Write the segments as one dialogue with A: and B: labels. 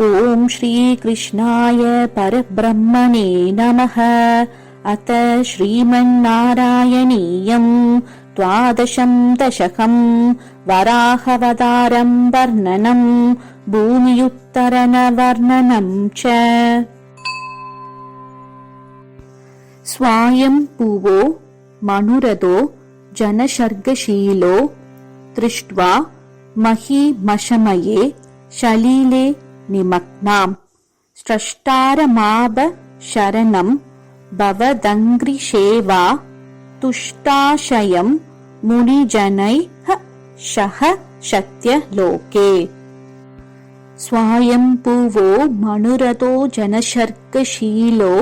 A: ஓம் ஸ்ரீ கிருஷ்ணாய பரபிரம்மணே நமः. அத ஸ்ரீமன்னாராயணீயம் த்வாதசம் தசகம் வராஹவதாரம் வர்ணனம் பூமியுத்தரண வர்ணனம் ச. ஸ்வாயம் பூவோ மனுரதோ ஜனசர்கசீலோ திருஷ்ட்வா மஹீமஷமயே ஷலீலே நிமக்னாம் ஸ்ரஷ்டாரமாப சரணம் பவதங்கிரிஷேவா துஷ்டாஷயம் முனிஜனைஹ ஷஹ சத்யலோகே. ஸ்வாயம் பூவோ மனுரதோ ஜனசர்கசீலோ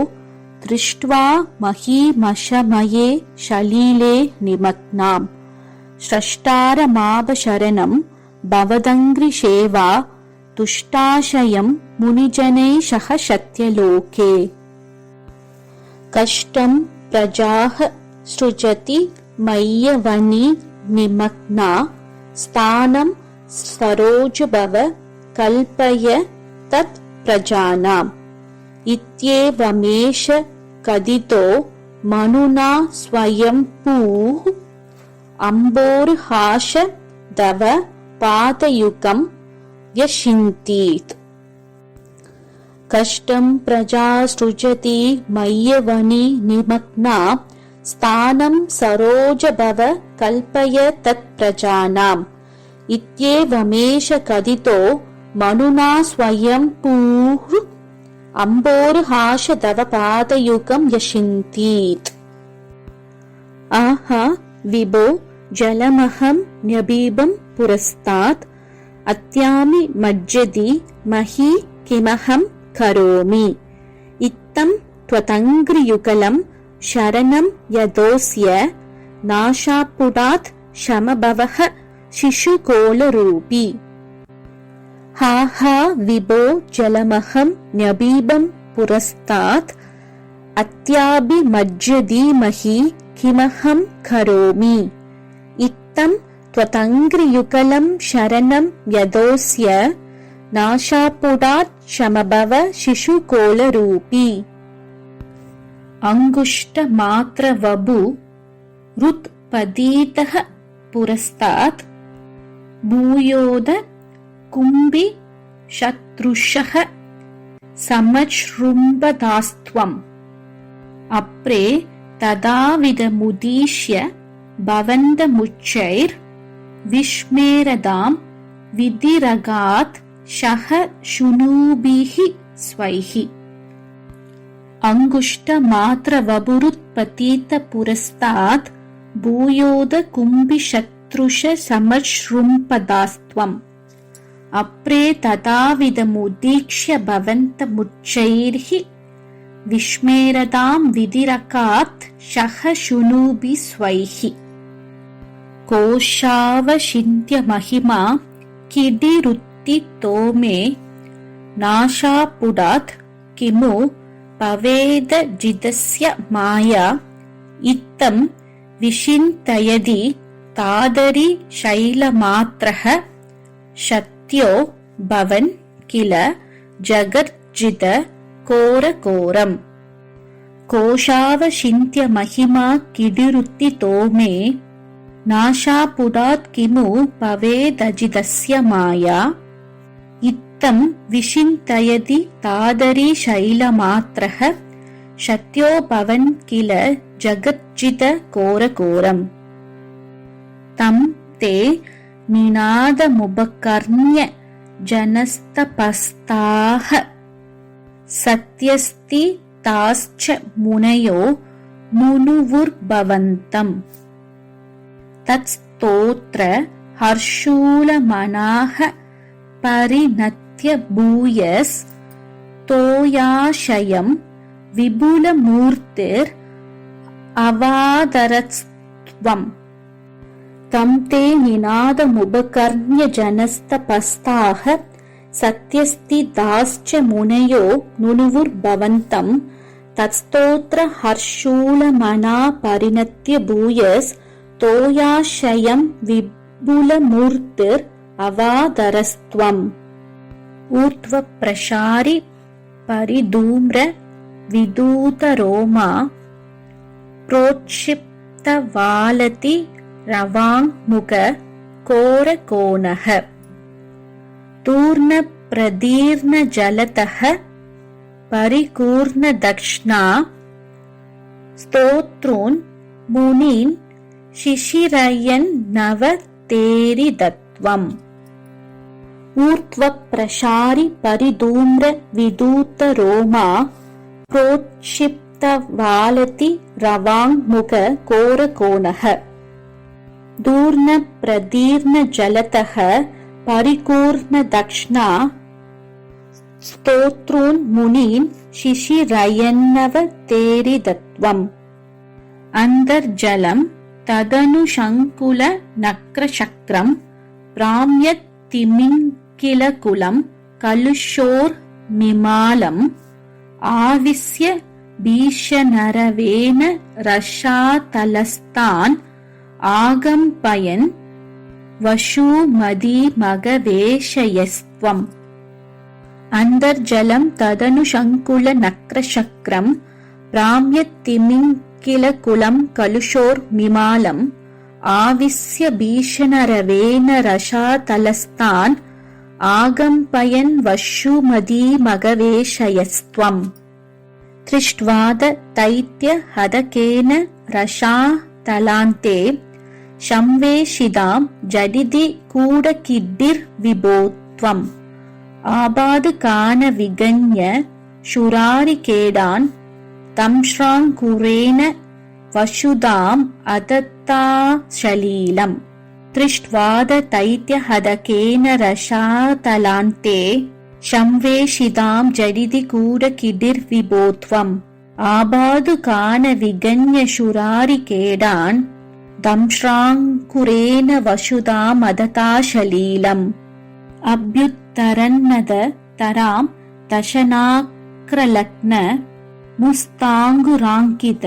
A: திருஷ்ட்வா மஹீமஷமயே ஷலீலே நிமக்னாம் ஸ்ரஷ்டாரமாப சரணம் பவதங்கிரிஷேவா துஷ்டாஷயம் முனிஜனைஷஹ சத்யலோகே. கஷ்டம் பிரஜாஹ ஸ்ருஜதி மய்யவனி நிமக்னா ஸ்தானம் சரோஜபவ கல்பய தத் பிரஜானாம் இத்யேவமேஷ கதிதோ மனுனா ஸ்வயம்பூஹ் அம்போர்ஹாஷ தவ பாதயுகம் யஷிந்தீத். கஷ்டம் பிரஜா ஸ்ருஜதி மய்யவனி நிமக்னா ஸ்தானம் சரோஜபவ கல்பய தத் பிரஜானாம் இத்யேவமேஷ கதிதோ மனுனா ஸ்வயம்பூஹ் அம்போர்ஹாஷ தவ பாதயுகம் யஷிந்தீத். ஆஹா விபோ ஜலமஹம் ன்யபீபம் புரஸ்தாத் அத்யாமி மஜ்ஜதி மஹி கிமஹம் கரோமி இத்தம் த்வதங்கிரியுகலம் சரணம் யதோஸ்ய நாஷாபுடாத் ஷமபவஹ சிசுகோலரூபி. ஹா ஹா விபோ ஜலமஹம் ன்யபீபம் புரஸ்தாத் அத்யாபி மஜ்ஜதி மஹி கிமஹம் கரோமி இத்தம் த்வதங்கிரியுகலம் சரணம் யதோஸ்ய நாஷாபுடாத் ஷமபவ சிசுகோலரூபி. அங்குஷ்ட மாத்ர வபு ருத் பதீதஹ புரஸ்தாத் பூயோத கும்பி சத்ருஷஹ சமச்ரும்பதாஸ்த்வம் அப்ரே ததாவிதமுதீஷ்ய பவந்தமுச்சைர் விஷ்மேரதாம் விதிரகாத் ஷஹ சுனூபிஹி ஸ்வைஹி. அங்குஷ்ட மாத்ர வபுருத்பதீத புரஸ்தாத் பூயோத கும்பி சத்ருஷ சமச்ரும்பதாஸ்த்வம் அப்ரே ததாவிதமுதீக்ஷ்ய பவந்தமுச்சைர்ஹி விஷ்மேரதாம் விதிரகாத் ஷஹ சுனூபி ஸ்வைஹி. கோஷாவசிந்த்ய மஹிமா கிடிருத்தி தோமே நாஷாபுடாத் கிமு பவேத ஜிதஸ்ய மாயா இத்தம் விஷிந்தயதி தாதரி சைலமாத்ரஹ சத்யோ பவன் கில ஜகர்ஜித கோரகோரம். கோஷாவசிந்த்ய மஹிமா கிடிருத்தி தோமே நாஷாபுடாத் கிமு பவேதஜிதஸ்ய மாயா இத்தம் விஷிந்தயதி தாதரி சைலமாத்ரஹ சத்யோ பவன் கில ஜகர்ஜித கோரகோரம். தம் தே நிநாதமுபகர்ண்ய ஜனஸ்தபஸ்தாஹ சத்யஸ்தி தாஸ்ச முனயோ நுனுவுர்பவந்தம் தத்ஸ்தோத்ர ஹர்ஷூலமனாஹ பரிநத்ய பூயஸ் தோயாஷயம் விபுலமூர்த்திர் அவாதரத்வம். தம் தே நிநாதமுபகர்ண்ய ஜனஸ்தபஸ்தாஹ சத்யஸ்தி தாஸ்ச முனயோ நுனுவுர்பவந்தம் தத்ஸ்தோத்ர ஹர்ஷூலமனா பரிநத்ய பூயஸ் தோயாஷயம் விபுலமூர்த்திர் அவாதரஸ்த்வம். ऊर्ध्व प्रशारि परिधूम्र विदूतरोमा प्रोक्षिप्तवालति रवाङ्मुख कोरकोणः तूर्णप्रदीर्णजलतः परिकूर्णदक्ष्णा स्तोत्रॄन् मुनीन् शिशिरयन्नवतेरिदत्वम् ऊर्ध्वप्रशारि परिधूम्र विदूतरोमा प्रोक्षिप्तवालति रवाङ्मुख कोरकोणः तूर्णप्रदीर्णजलतः परिकूर्णदक्ष्णा स्तोत्रॄन् मुनीन् शिशिरयन्नवतेरिदत्वम् अन्तर्जलं तदनुशङ्कुलनक्रशक्रं प्राम्यत्तिमिङ्किलकुलं कलुषोर्मिमालम् आविश्य भीषणरवेन रसातलस्तान् आगम्पयन् वशुमदीमगवेशयस्त्वम् अन्तर्जलं तदनुशङ्कुलनक्रशक्रं प्राम्यत्तिमिङ्किलकुलं कलुषोर्मिमालम् आविश्य भीषणरवेन रसातलस्तान् आगम्पयन् वशुमदीमगवेशयस्त्वम् दृष्ट्वादतैत्यहदकेन रसातलान्ते संवेशिदां जडिदि कूडकिड्डिर्विभोत्वम् आबाधकानविगण्य शुरारिकेडान् तंश्राङ्कुरेण वशुदाम् अदत्ताशलीलम् दृष्ट्वादतैत्यहदकेन रसातलान्ते संवेशिदां जडिदि कूडकिडिर्विभोत्वम् आबाधकानविगण्य शुरारिकेडान् दंश्राङ्कुरेण वशुदामदताशलीलम् अभ्युत्तरन्नद तरां दशनाक्रलग्न मुस्ताङ्गुराङ्कित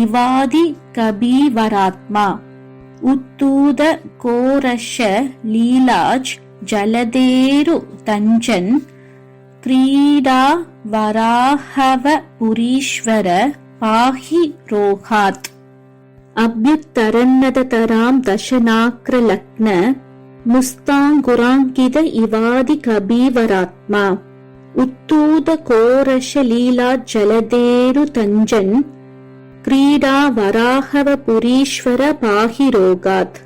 A: इवादि कबीवरात्मा उत्तूद कोरश लीलाज जलदेरु तञ्जन् क्रीडा वराहव पुरीश्वर पाहि रोहात् अभ्युत्तरन्नदतरां दशनाक्रलग्न मुस्ताङ्गुराङ्कित इवादि कबीवरात्मा उत्तूद कोरश लीलाज जलदेरु तञ्जन् क्रीडा वराहव पुरीश्वर पाहि रोगात्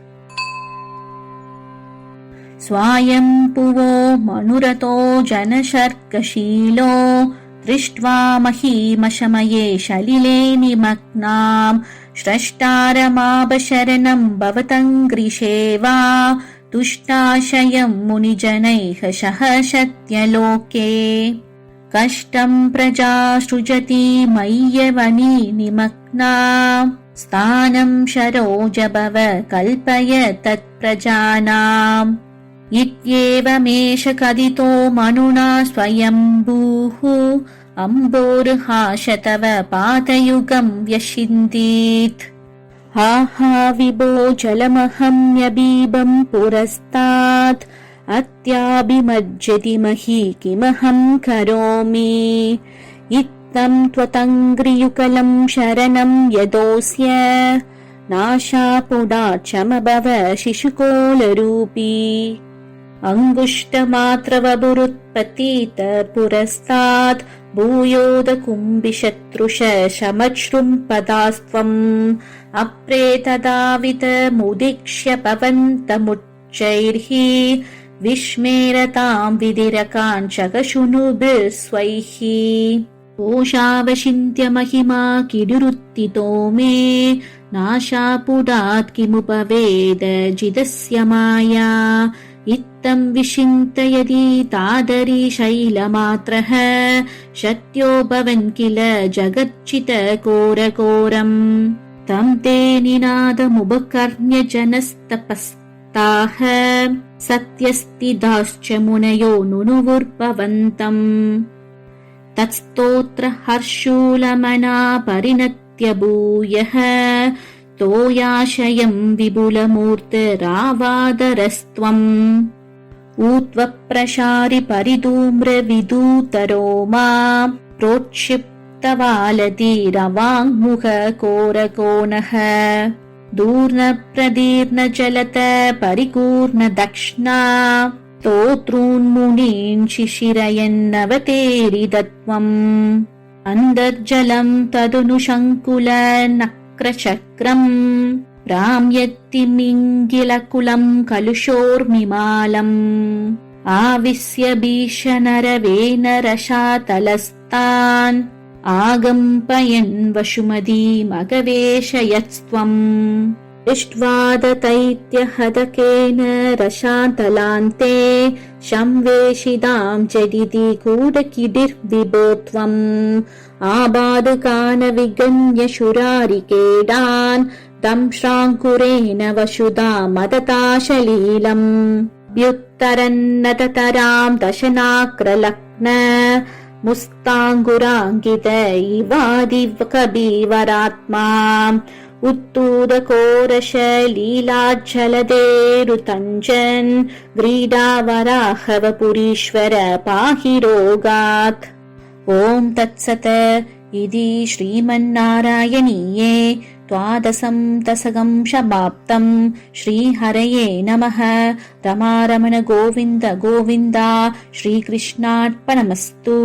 A: स्वायम्भुवो मनुरतो जनशर्कशीलो दृष्ट्वा महीमशमये शलिले निमग्नाम् स्रष्टारमाभशरणं भवतङ्घ्रिसेवा तुष्टाशयं मुनिजनैः सहशत्यलोके कष्टं प्रजा सृजति मय्यवनी निमग्ना स्थानं सरोजभव कल्पय तत्प्रजानाम् इत्येवमेष कथितो मनुना स्वयम्भूः अम्बोरुहाश तव पादयुगं व्यशिन्दीत् आहा विभो जलमहम्यबीबं पुरस्तात् अत्याभिमज्जति मही किमहं करोमि इत्थं त्वतङ्घ्रियुगलं शरणं यदोऽस्य नाशापुडाक्षमभव शिशुकोलरूपी अङ्गुष्टमात्रवपुरुत्पतित पुरस्तात् भूयोदकुम्भिशत्रुष शमश्रुम्पदास्त्वम् अप्रेतदावित मुदीक्ष्य पवन्तमुच्चैर्ः विस्मेरतां विदिरकान् चकशुनुभिर्स्वैः कोशावशिन्त्य महिमा किडुरुत्थितो मे नाशापुडात् किमुपवेद जितस्य माया इत्थं विचिन्तयति तादरी शैलमात्रः शक्यो भवन् किल जगच्चित कोरकोरम् तं ते निनादमुपकर्ण्य जनस्तपस्ताः सत्यस्तिदाश्च मुनयो नुनुवुर्भवन्तम् तत्स्तोत्र हर्षूलमना परिणत्य भूयः तोयाशयं विपुलमूर्तिरावादरस्त्वम् ऊत्वप्रशारि परिधूम्रविदूतरोमा प्रोक्षिप्तवालतीरवाङ्मुखकोरकोणः दूर्नप्रदीर्णजलत परिपूर्णदक्ष्णा स्तोतॄन्मुनीन् शिशिरयन्नवतेरिदत्वम् अन्तर्जलम् तदनुशङ्कुलनक्रचक्रम् राम्यत्तिमिङ्गिलकुलम् कलुषोर्मिमालम् आविश्य भीषणरवेनरशातलस्तान् आगम्पयन् वशुमतीमगवेशयत्स्त्वम् दृष्ट्वादतैत्यहदकेन रशातलान्ते संवेशिदाम् जडिति कूटकिडिर्विभो त्वम् आबाधकान विगण्य शुरारिकेडान् दंश्राङ्कुरेण वशुधा मदताशलीलम् व्युत्तरन्नततराम् दशनाक्रलग्न मुस्ताङ्गुराङ्कित इवादिकबीवरात्मा उत्तूदकोरशलीलाज्जलदेरुतञ्जन् ग्रीडावराहवपुरीश्वर पाहि रोगात्। ॐ तत्सत्। इति श्रीमन्नारायणीये द्वादशं दशकं समाप्तम्। श्रीहरये नमः। रमारमण गोविन्द गोविन्द। श्रीकृष्णार्पणमस्तु।